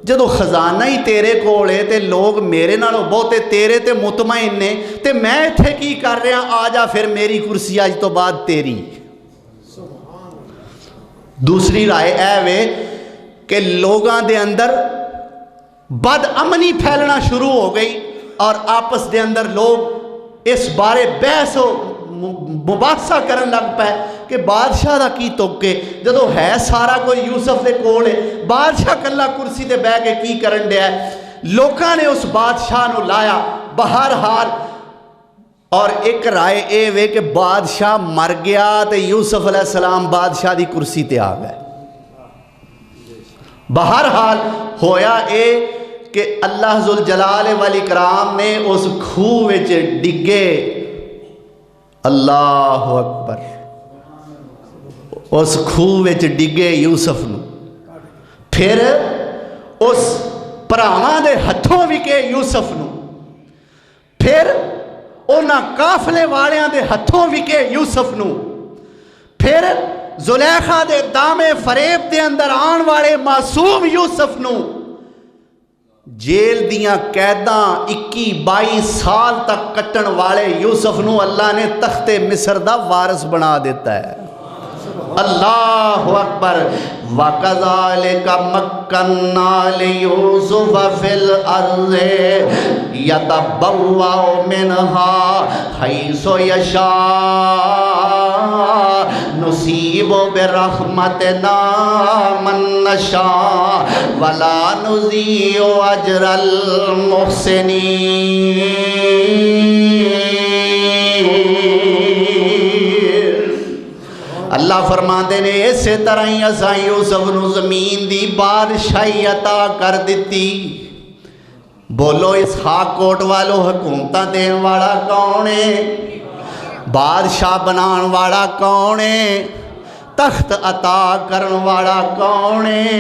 جدو خزانہ ہی تیرے کولے تے لوگ میرے نالوں بہتے تیرے تے مطمئن نے تے میں ایتھے کی کر رہا، آ جا پھر میری کرسی آج تو بعد تیری۔ دوسری رائے اے وے کہ لوگاں دے اندر بد امنی پھیلنا شروع ہو گئی اور آپس دے اندر لوگ اس بارے بحث و مباحثہ کرن لگ پے کہ بادشاہ دا کی توکے، جدو ہے سارا کوئی یوسف دے کول ہے، بادشاہ کلا کرسی دے بہ کے کی کرن دیا ہے۔ لوکاں نے اس بادشاہ نو لایا، بہرحال اور ایک رائے اے وے کہ بادشاہ مر گیا تو یوسف علیہ السلام بادشاہ دی کرسی تے آ گئے. بہرحال ہویا اے کہ اللہ ذوالجلال والاکرام نے اس کھوہ وچ ڈگے. اللہ اکبر. اس کھوہ وچ ڈگے یوسف نو. پھر اس پراواں دے ہتھوں وکے یوسف نو. پھر اونا قافلے والیاں دے ہتھوں وکے یوسف نو. پھر زلیخا دے دامے فریب دے اندر آن والے معصوم یوسف نو جیل دیاں قیداں 21-22 سال تک کٹن والے یوسف نو اللہ نے تخت مصر دا وارث بنا دیتا ہے. اللہ اکبر. وَكَذَلِكَ مَكَّنَّا لِيُوسُفَ فِي الْأَرْضِ يَتَبَوَّأُ مِنْهَا حَيْثُ يَشَاءُ نُصِيبُ بِرَحْمَتِنَا مَن نَّشَاءُ وَلَا نُضِيعُ أَجْرَ الْمُحْسِنِينَ. اللہ فرماتے نے اسی طرح ہی اساں یوسف نو زمین دی بادشاہی عطا کر دیتی. بولو اسحاق کوٹ والو حکومتاں دین والا کون ہے؟ بادشاہ بنان والا کون ہے؟ تخت عطا کرن والا کون ہے؟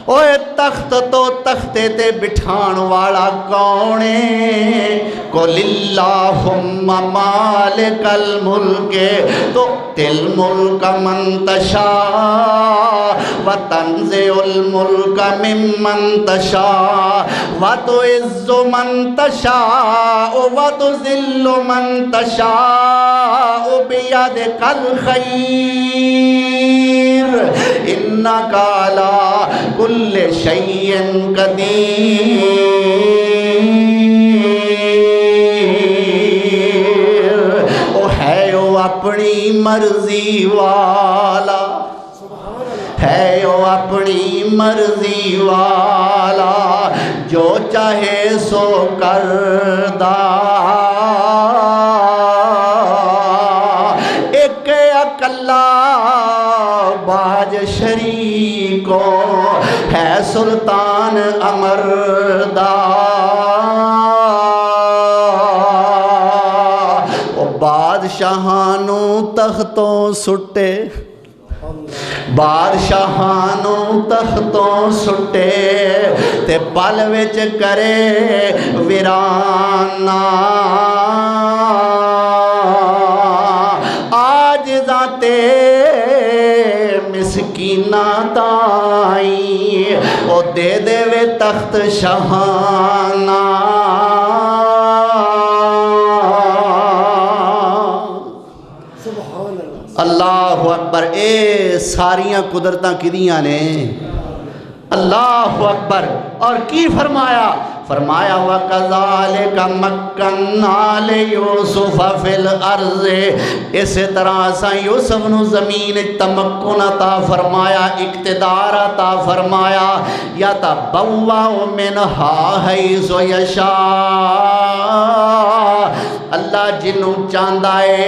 اوے تخت تو تختے تے بٹھان والا کون ہے؟ قُلِ اللَّهُمَّ مَالِكَ الْمُلْكِ تُؤْتِي الْمُلْكَ مَن تَشَاءُ وَتَنزِعُ الْمُلْكَ مِمَّن تَشَاءُ وَتُعِزُّ مَن تَشَاءُ وَتُذِلُّ مَن تَشَاءُ بِيَدِكَ الْخَيْرُ إِنَّكَ عَلَىٰ كُلِّ شَيْءٍ قَدِيرٌ. اپنی مرضی والا ہے، او اپنی مرضی والا جو چاہے سو کردہ. ایک اکلا باج شریکو ہے سلطان امردہ. بادشاہانوں تختوں سٹے، بادشاہانوں تختوں سٹے تے پل وچ کرے ویرانہ. عاجزاں تے مسکیناں تائیں او دے دے وے تخت شاہانہ. اللہ اکبر. اے ساریاں قدرتاں کدیاں نے؟ اللہ اکبر. اور کی فرمایا؟ فرمایا وَكَذَلِكَ مَكَّنَّا لِيُوسُفَ فِي الْأَرْضِ. اسی طرح اساں یوسف نو زمین تمکن عطا فرمایا، اقتدار عطا فرمایا. يَتَبَوَّأُ مِنْهَا حَيْثُ يَشَاءُ. اللہ جنوں چاہندا ہے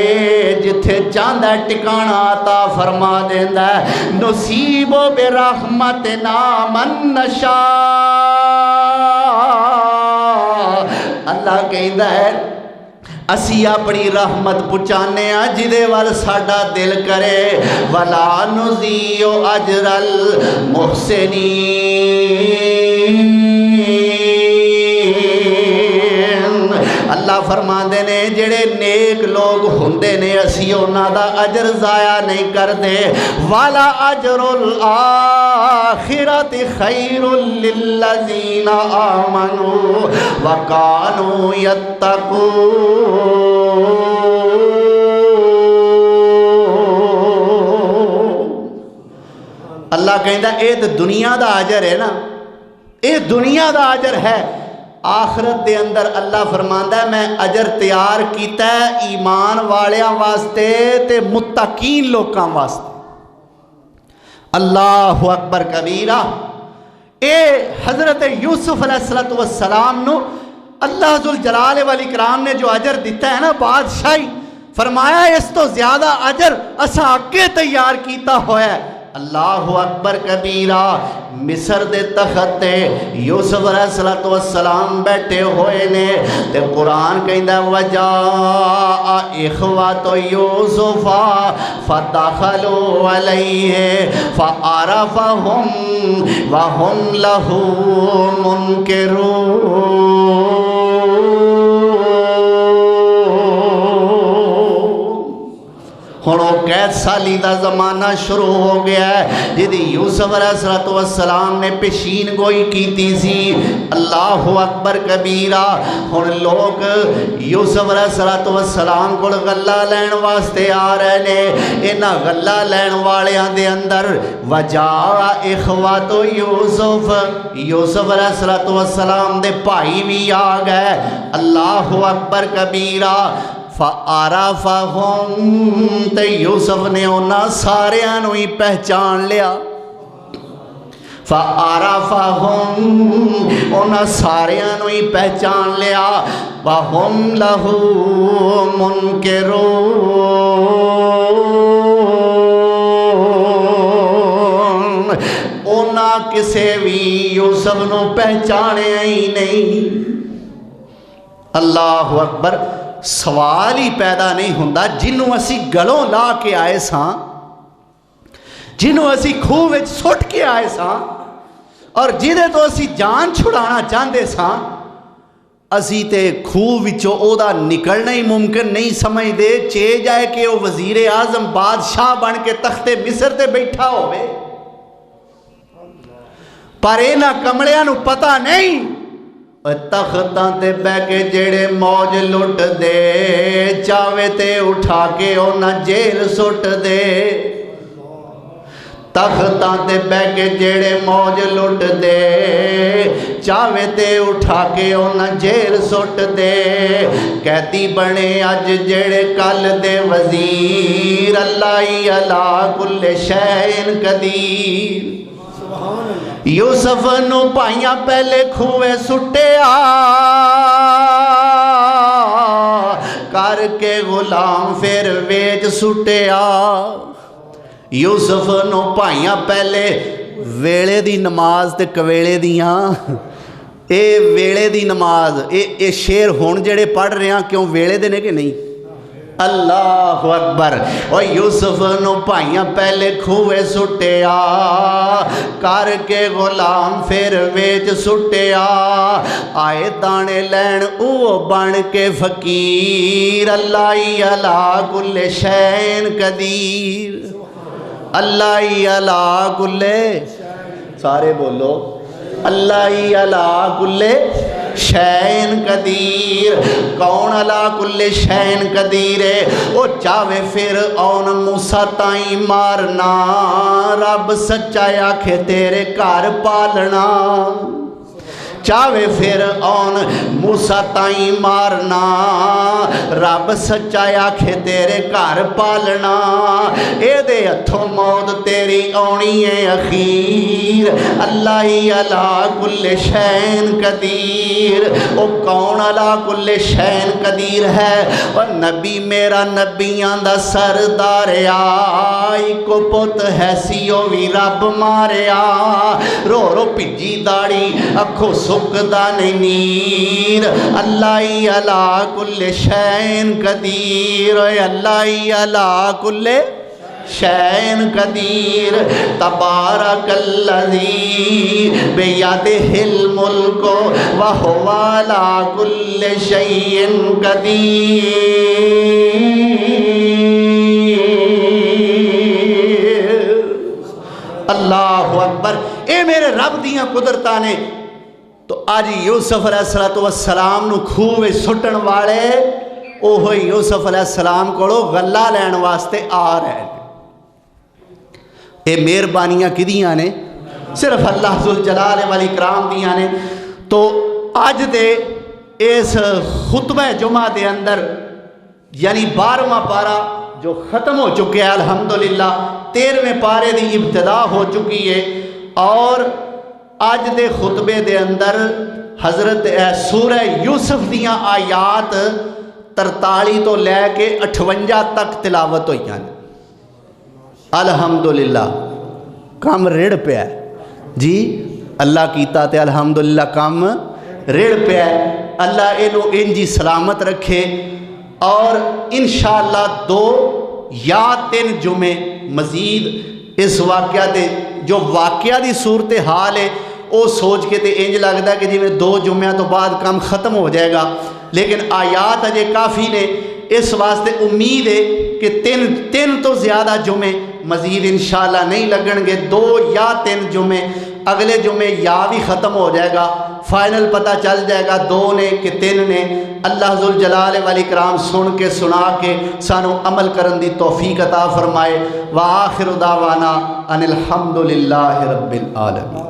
جتھے چاہندا ہے ٹکانا عطا فرما دیندا ہے. نصیب برحمتنا من نشاء. اللہ کہندا ہے اسی اپنی رحمت پہنچانے ہاں جدے وال ساڈا دل کرے. ولا نضیع اجر المحسنین. اللہ فرماندے نے جڑے نیک لوگ ہوندے نے اسی انہاں دا اجر ضائع نہیں کردے. والا اجر الآخرۃ خیر للذین آمنوا وکانوا یتقون. اللہ کہندا اے تے دنیا دا اجر ہے نا، اے دنیا دا اجر ہے. آخرت دے اندر اللہ فرماندا ہے میں اجر تیار کیتا ہے ایمان والیاں واسطے تے متقین لوکاں واسطے. اللہ اکبر کبیرہ. اے حضرت یوسف علیہ السلام نو اللہ ذوالجلال والاکرام نے جو اجر دیتا ہے نا بادشاہی، فرمایا اس تو زیادہ اجر اساں اگے تیار کیتا ہوا ہے۔ اللہ اکبر کبیرہ۔ مصر دے تخت تے یوسف علیہ السلام بیٹھے ہوئے نے تے قرآن کہندا وجاء اخوۃ یوسف فدخلوا علیہ فعرفہم وہم لہ منکرون۔ ہن وہ قید سالی دا زمانہ شروع ہو گیا ہے جدی یوسف علیہ السلام نے پیشین گوئی کیتی سی۔ اللہ اکبر کبیرہ۔ ہن لوگ یوسف علیہ السلام کو غلہ لین واسطے آ رہے نے۔ انہاں غلہ لین والیاں دے اندر وجاء اخوۃ یوسف، یوسف علیہ السلام دے بھائی بھی آ گئے۔ اللہ اکبر کبیرہ۔ فَعَرَفَهُمْ تے یوسف نے انہاں ساریاں نو ہی پہچان لیا۔ فَعَرَفَهُمْ انہاں ساریاں نو ہی پہچان لیا۔ وَهُمْ لَهُ مُنْكِرُونَ انہاں کسے بھی یوسف نو پہچانے ہی نہیں۔ اللہ اکبر۔ سوال ہی پیدا نہیں ہوندا جنوں اسی گلوں لا کے آئے ساں، جنوں اسی کھوہ وچ سٹ کے آئے ساں اور جدے تو اسی جان چھڑانا چاہندے ساں، اسی تے کھوہ وچوں او دا نکلنا ہی ممکن نہیں سمجھ دے چے جائے کہ او وزیر اعظم بادشاہ بن کے تخت مصر تے بیٹھا ہوئے۔ پر انہاں کمڑیاں نو پتہ نہیں تختاں تے بہ کے جڑے موج لٹ دے، چاوے تے اٹھا کے انہاں جیل سٹ دے۔ تختاں تے بہ کے جڑے موج لٹ دے، چاوے تے اٹھا کے انہاں جیل سٹ دے۔ قیدی بنے اج جڑے کل دے وزیر، اللہ علی کل شیء قدیر۔ یوسف نو پائیاں پہلے کھوے سٹیا، کر کے غلام پھر ویچ سٹیا۔ یوسف نو پائیاں پہلے ویلے دی نماز تے کویلے دیاں، اے ویلے دی نماز اے شیر ہون جڑے پڑھ رہے ہیں کیوں ویلے دے نے کہ نہیں؟ اللہ اکبر۔ اور یوسف نو پائیاں پہلے کھوے سٹیا، کر کے غلام پھر ویچ سٹیا۔ آئے دانے لین او بن کے فقیر، اللہ علی کل شیء قدیر۔ اللہ علی کل، سارے بولو اللہ علی کل شیء قدیر۔ کون علی کل شیء قدیر ہے؟ او چاہے فرعون موسیٰ تائیں مارنا، رب سچا آکھے تیرے گھر پالنا۔ چاہے فرعون موسیٰ تائیں مارنا، رب سچا آکھے تیرے گھر پالنا۔ اے دے ہتھوں موت تیری آنی ہے اخیر، اللہ علی کل شیء قدیر۔ او کون علی کل شیء قدیر ہے؟ اور نبی میرا نبیاں دا سردار آئی کو پت ہے سیو وی رب ماریا۔ رو رو پجی داڑی اکھو سکدا نہیں نیر، اللہ علی کل شیء قدیر۔ اللہ علی کل شیء قدیر۔ تبارک الذی بیدہ الملک وہو علی کل شیء قدیر۔ اللہ اکبر۔ اے میرے رب دیاں قدرتاں نے۔ تو آج یوسف علیہ السلام نو کھوے سٹن والے اوہ یوسف علیہ السلام کو غلہ لین واسطے آ رہے۔ اے مہربانیاں کدیاں نے؟ صرف اللہ ذوالجلال والاکرام دیاں نے۔ تو آج دے اس خطبہ جمعہ دے اندر یعنی 12واں پارہ جو ختم ہو چکے ہیں الحمدللہ، 13ویں پارے دی ابتدا ہو چکی ہے، اور آج دے خطبے دے اندر حضرت سورہ یوسف دیاں آیات 43 تو لے کے 58 تک تلاوت ہوئی ہیں۔ الحمدللہ کام ریڑ پہ ہے جی، اللہ کیتا تے الحمدللہ کام ریڑ پہ ہے۔ اللہ انہوں انجی سلامت رکھے، اور انشاءاللہ 2 یا 3 جمعے مزید اس واقعہ دے جو واقعہ دی صورتحال ہے وہ سوچ کے تے انج لگتا ہے کہ جی میں 2 جمعہ تو بعد کام ختم ہو جائے گا، لیکن آیات اجے کافی نے، اس واسطے امید ہے کہ 3 تو زیادہ جمعے مزید انشاءاللہ نہیں لگن گے، 2 یا 3 جمعے، اگلے جمعے یا بھی ختم ہو جائے گا، فائنل پتہ چل جائے گا 2 نے کہ 3 نے۔ اللہ ذوالجلال والاکرام سن کے سنا کے سانو عمل کرن دی توفیق عطا فرمائے۔ وآخر دعوانا ان الحمدللہ رب العالمین۔